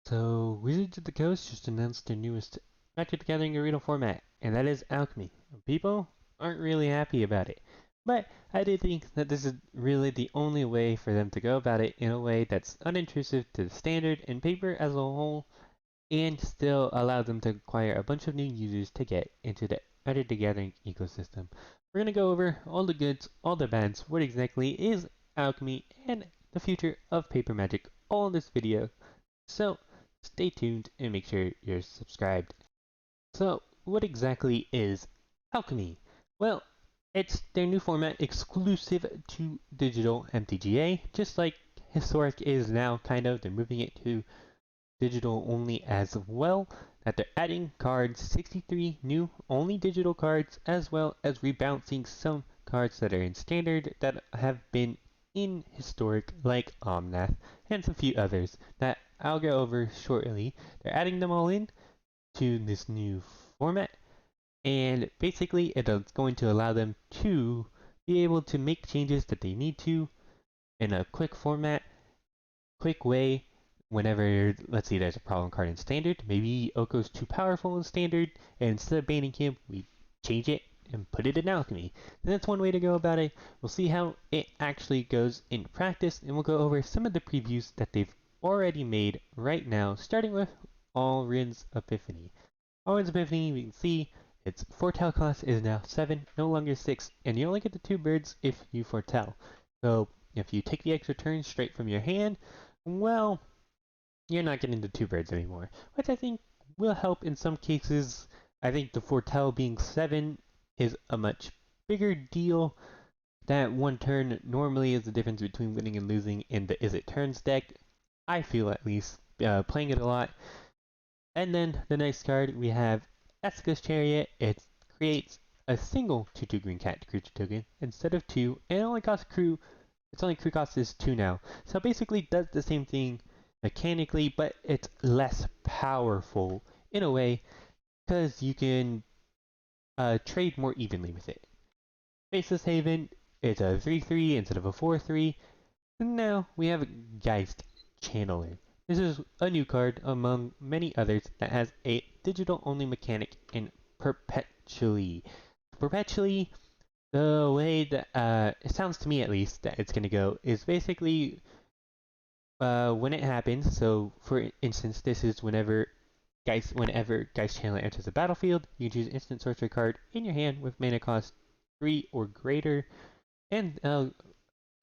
So, Wizards of the Coast just announced their newest Magic the Gathering Arena format, and that is Alchemy. People aren't really happy about it, but I do think that this is really the only way for them to go about it in a way that's unintrusive to the standard and paper as a whole, and still allow them to acquire a bunch of new users to get into the Magic the Gathering ecosystem. We're going to go over all the goods, all the bads, what exactly is Alchemy, and the future of paper magic all in this video. So, stay tuned and make sure you're subscribed. So, what exactly is Alchemy? Well, it's their new format exclusive to digital MTGA, just like Historic is now kind of. They're moving it to digital only as well. That they're adding cards, 63 new only digital cards, as well as rebalancing some cards that are in standard that have been in historic, like Omnath, and a few others that I'll go over shortly. They're adding them all in to this new format, and basically it is going to allow them to be able to make changes that they need to in a quick way. Whenever, let's see, there's a problem card in standard, maybe Oko's too powerful in standard, and instead of banning him, we change it and put it in Alchemy. And that's one way to go about it. We'll see how it actually goes in practice, and we'll go over some of the previews that they've already made right now, starting with Alrind's Epiphany. Alrind's Epiphany, we can see its foretell cost is now 7, no longer 6, and you only get the 2 birds if you foretell. So if you take the extra turn straight from your hand, well, you're not getting the 2 birds anymore, which I think will help in some cases. I think the foretell being 7 is a much bigger deal. That 1 turn normally is the difference between winning and losing in the Is It Turns deck. I feel at least, playing it a lot. And then the next card we have Esca's Chariot. It creates a single 2/2 green cat creature token instead of 2, and it only costs crew. Its only crew cost is 2 now. So it basically does the same thing mechanically, but it's less powerful in a way because you can trade more evenly with it. Faceless Haven, it's a 3/3 instead of a 4/3. And now we have Geist Channeler. This is a new card among many others that has a digital only mechanic in Perpetually. Perpetually, the way that it sounds to me at least that it's going to go is basically when it happens. So for instance, this is whenever Geist Channeler enters the battlefield, you can choose instant sorcery card in your hand with mana cost 3 or greater, and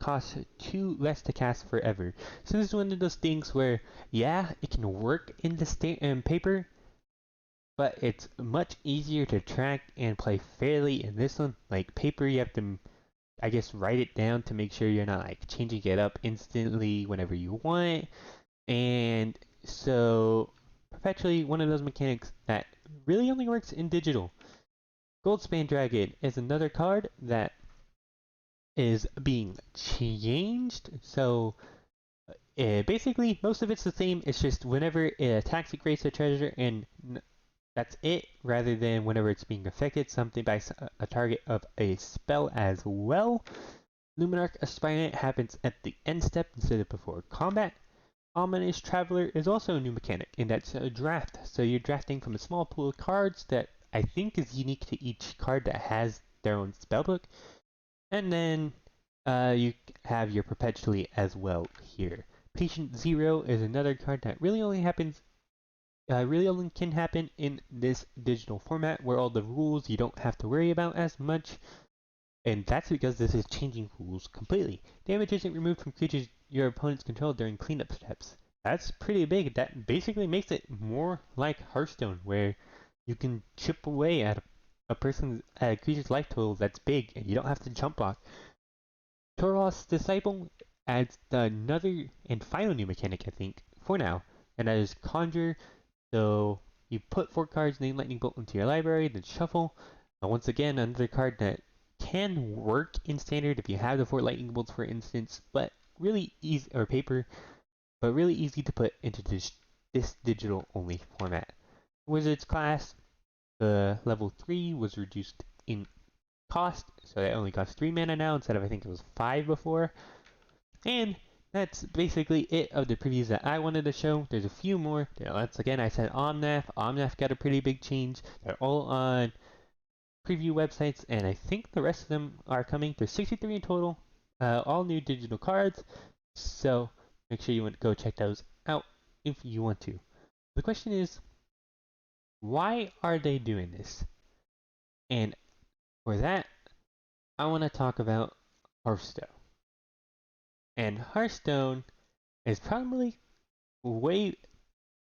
costs 2 less to cast forever. So this is one of those things where, yeah, it can work in the paper, but it's much easier to track and play fairly in this one. Like paper, you have to, I guess, write it down to make sure you're not like changing it up instantly whenever you want. And so, perpetually, one of those mechanics that really only works in digital. Goldspan Dragon is another card that is being changed. So basically, most of it's the same. It's just whenever it attacks, it creates a treasure, and that's it. Rather than whenever it's being affected, something by a target of a spell as well. Luminarch Aspirant happens at the end step instead of before combat. Ominous Traveler is also a new mechanic, and that's a draft. So you're drafting from a small pool of cards that I think is unique to each card that has their own spellbook. And then you have your Perpetually as well here. Patient Zero is another card that really only can happen in this digital format where all the rules you don't have to worry about as much. And that's because this is changing rules completely. Damage isn't removed from creatures your opponents control during cleanup steps. That's pretty big. That basically makes it more like Hearthstone, where you can chip away at a creature's life total that's big, and you don't have to jump block. Toros Disciple adds another and final new mechanic, I think, for now, and that is Conjure. So you put 4 cards named Lightning Bolt into your library, then shuffle. Once again, another card that can work in standard if you have the 4 Lightning Bolts, for instance, but really easy, or paper, but really easy to put into this digital only format. Wizards class, the level 3 was reduced in cost, so that only costs 3 mana now instead of I think it was 5 before. And that's basically it of the previews that I wanted to show. There's a few more. Once again, I said Omnath. Omnath got a pretty big change. They're all on preview websites, and I think the rest of them are coming. There's 63 in total, all new digital cards. So make sure you want to go check those out if you want to. The question is, why are they doing this? And for that, I want to talk about Hearthstone. And Hearthstone is probably way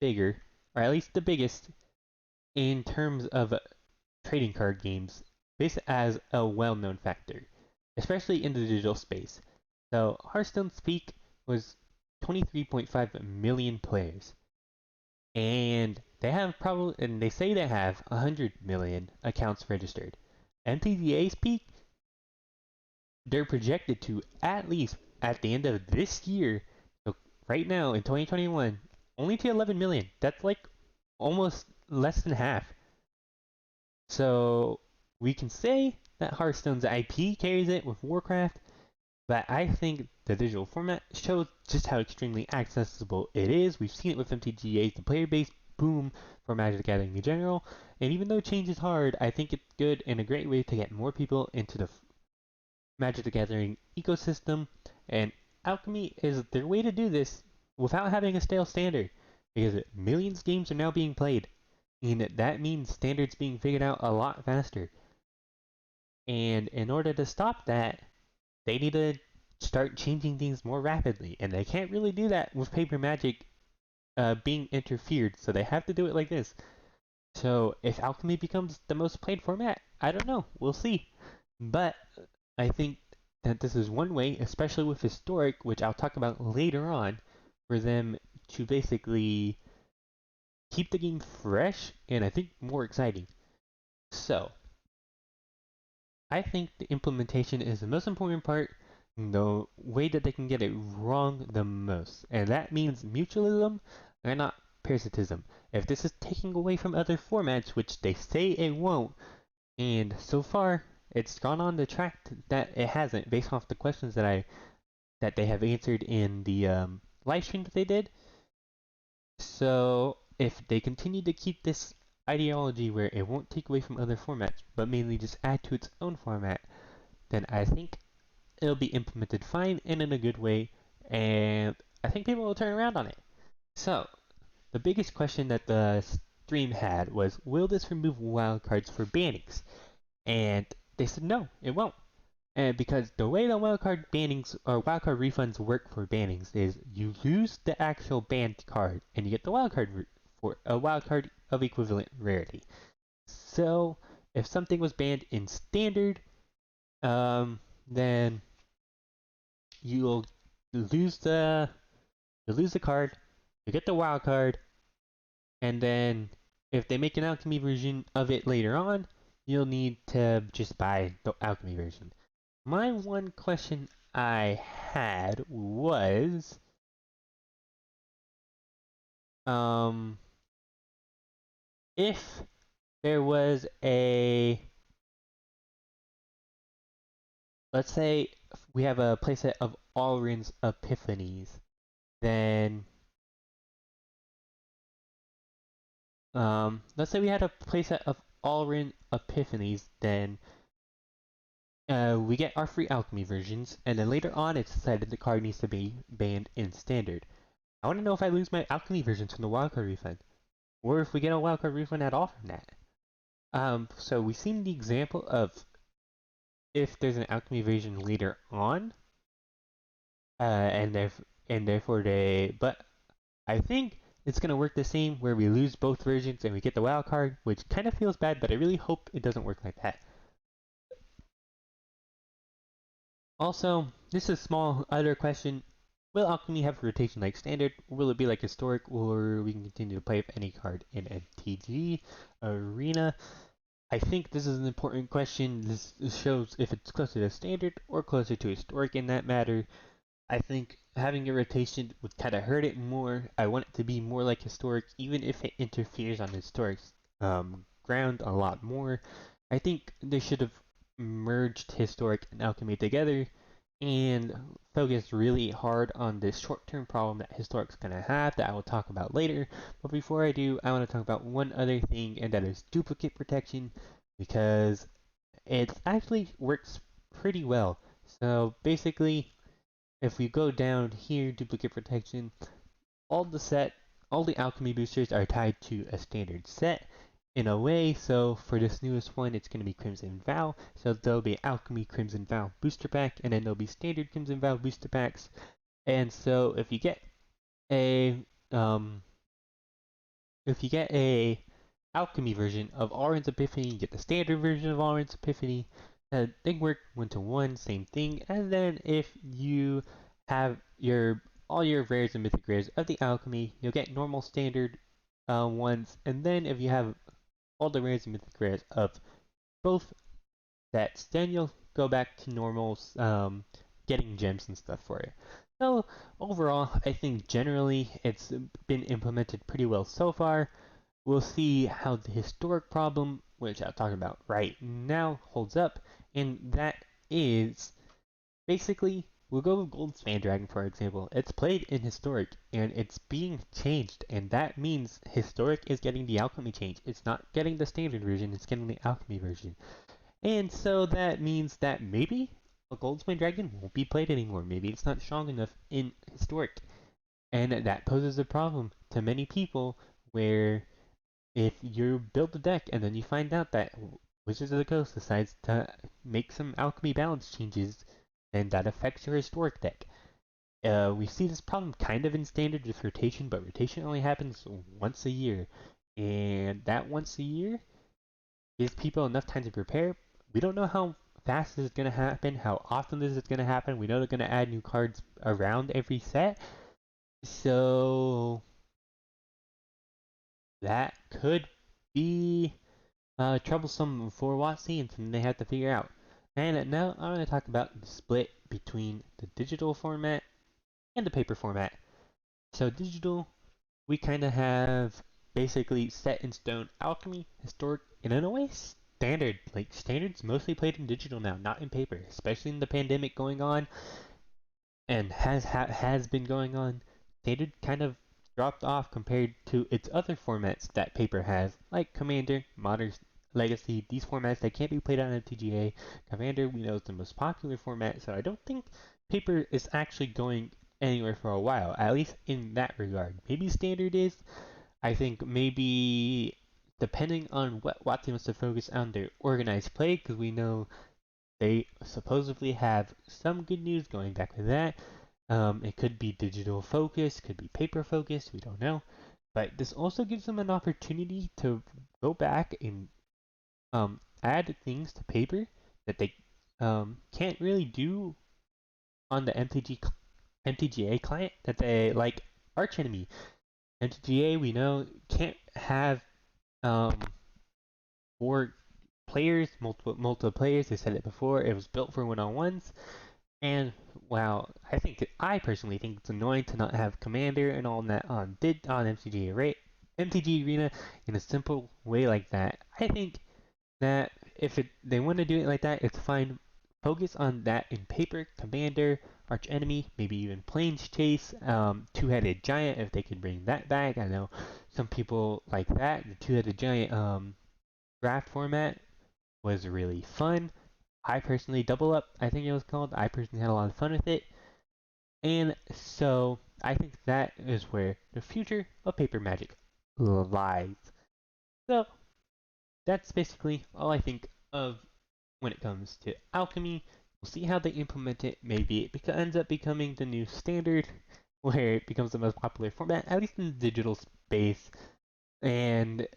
bigger, or at least the biggest, in terms of trading card games, based as a well-known factor, especially in the digital space. So Hearthstone's peak was 23.5 million players, and they say they have 100 million accounts registered. MTGA's peak, they're projected to at least at the end of this year, so right now in 2021, only to 11 million. That's like almost less than half. So we can say that Hearthstone's IP carries it with Warcraft, but I think the digital format shows just how extremely accessible it is. We've seen it with MTGA, the player base boom for Magic the Gathering in general, and even though change is hard, I think it's good and a great way to get more people into the Magic the Gathering ecosystem, and Alchemy is their way to do this without having a stale standard, because millions of games are now being played, and that means standards being figured out a lot faster. And in order to stop that, they need to start changing things more rapidly, and they can't really do that with paper magic being interfered, so they have to do it like this. So if Alchemy becomes the most played format, I don't know, we'll see. But I think that this is one way, especially with Historic, which I'll talk about later on, for them to basically keep the game fresh and I think more exciting. So, I think the implementation is the most important part, the way that they can get it wrong the most. And that means mutualism and not parasitism. If this is taking away from other formats, which they say it won't, and so far it's gone on the track that it hasn't, based off the questions that they have answered in the live stream that they did. So if they continue to keep this ideology where it won't take away from other formats, but mainly just add to its own format, then I think it'll be implemented fine and in a good way, and I think people will turn around on it. So, the biggest question that the stream had was, will this remove wildcards for bannings? And they said no, it won't. And because the way the wildcard bannings or wildcard refunds work for bannings is you lose the actual banned card and you get the wildcard for a wildcard of equivalent rarity. So if something was banned in standard, then you'll lose the card, you get the wild card, and then if they make an alchemy version of it later on, you'll need to just buy the alchemy version. My one question I had was, if there was a, let's say we have a playset of Alrin's Epiphanies, then, let's say we had a playset of Alrin Epiphanies, then we get our free alchemy versions, and then later on it's decided the card needs to be banned in standard. I want to know if I lose my alchemy versions from the wildcard refund, or if we get a wildcard refund at all from that. So we've seen the example of if there's an alchemy version later on, and therefore but I think it's gonna work the same where we lose both versions and we get the wild card, which kind of feels bad, but I really hope it doesn't work like that. Also, this is a small other question. Will Alchemy have a rotation like standard? Will it be like historic, or we can continue to play with any card in MTG arena? I think this is an important question. This shows if it's closer to standard or closer to historic in that matter. I think having a rotation would kind of hurt it more. I want it to be more like historic, even if it interferes on historic ground a lot more. I think they should have merged historic and alchemy together and focus really hard on this short-term problem that Historic's gonna have that I will talk about later. But before I do, I want to talk about one other thing, and that is duplicate protection, because it actually works pretty well. So basically, if we go down here, duplicate protection, all the set, all the alchemy boosters are tied to a standard set in a way. So for this newest one, it's going to be Crimson Vow. So there'll be Alchemy Crimson Vow booster pack, and then there'll be standard Crimson Vow booster packs. And so a um, if you get a alchemy version of Auron's Epiphany, you get the standard version of Auron's Epiphany. They work 1-to-1, same thing. And then if you have your all your rares and mythic rares of the alchemy, you'll get normal standard ones. And then if you have all the rares and mythic rares of both sets, then you'll go back to normal getting gems and stuff for it. So overall, I think generally it's been implemented pretty well so far. We'll see how the historic problem, which I'll talk about right now, holds up, and that is basically we'll go with Gold Span Dragon for example. It's played in historic and it's being changed, and that means historic is getting the alchemy change. It's not getting the standard version, it's getting the alchemy version. And so that means that maybe a Gold Span Dragon won't be played anymore. Maybe it's not strong enough in historic. And that poses a problem to many people where if you build a deck and then you find out that Wizards of the Coast decides to make some alchemy balance changes, then that affects your historic deck. We see this problem kind of in standard with rotation, but rotation only happens once a year. And that once a year gives people enough time to prepare. We don't know how fast this is going to happen, how often this is going to happen. We know they're going to add new cards around every set. So that could be troublesome for WotC and something they have to figure out. And now I'm going to talk about the split between the digital format and the paper format. So digital, we kind of have basically set in stone alchemy, historic, and in a way standard. Like standard's mostly played in digital now, not in paper, especially in the pandemic going on and has been going on. Standard kind of dropped off compared to its other formats that paper has, like Commander, Modern, Legacy, these formats that can't be played on MTGA. Commander, we know, is the most popular format, so I don't think paper is actually going anywhere for a while, at least in that regard. Maybe Standard is. I think maybe depending on what WotC wants to focus on their organized play, because we know they supposedly have some good news going back to that. It could be digital focus, could be paper focus, we don't know. But this also gives them an opportunity to go back and add things to paper that they can't really do on the MTGA client that they like Archenemy. MTGA we know can't have um, four players, multiple players. They said it before. It was built for one-on-ones. And wow, I personally think it's annoying to not have Commander and all that on MTG MTG Arena in a simple way like that. I think that if they want to do it like that, it's fine. Focus on that in paper, Commander, Arch Enemy, maybe even Plains Chase, Two-Headed Giant if they could bring that back. I know some people like that. The Two-Headed Giant draft format was really fun. I personally, Double Up, I think it was called. I personally had a lot of fun with it. And so I think that is where the future of paper magic lies. So that's basically all I think of when it comes to alchemy. We'll see how they implement it. Maybe it ends up becoming the new standard, where it becomes the most popular format, at least in the digital space. And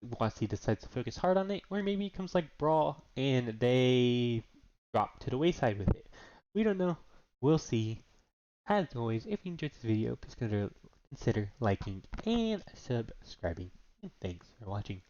WotC decides to focus hard on it, or maybe it becomes like Brawl and they drop to the wayside with it. We don't know. We'll see. As always, if you enjoyed this video, please consider liking and subscribing. And thanks for watching.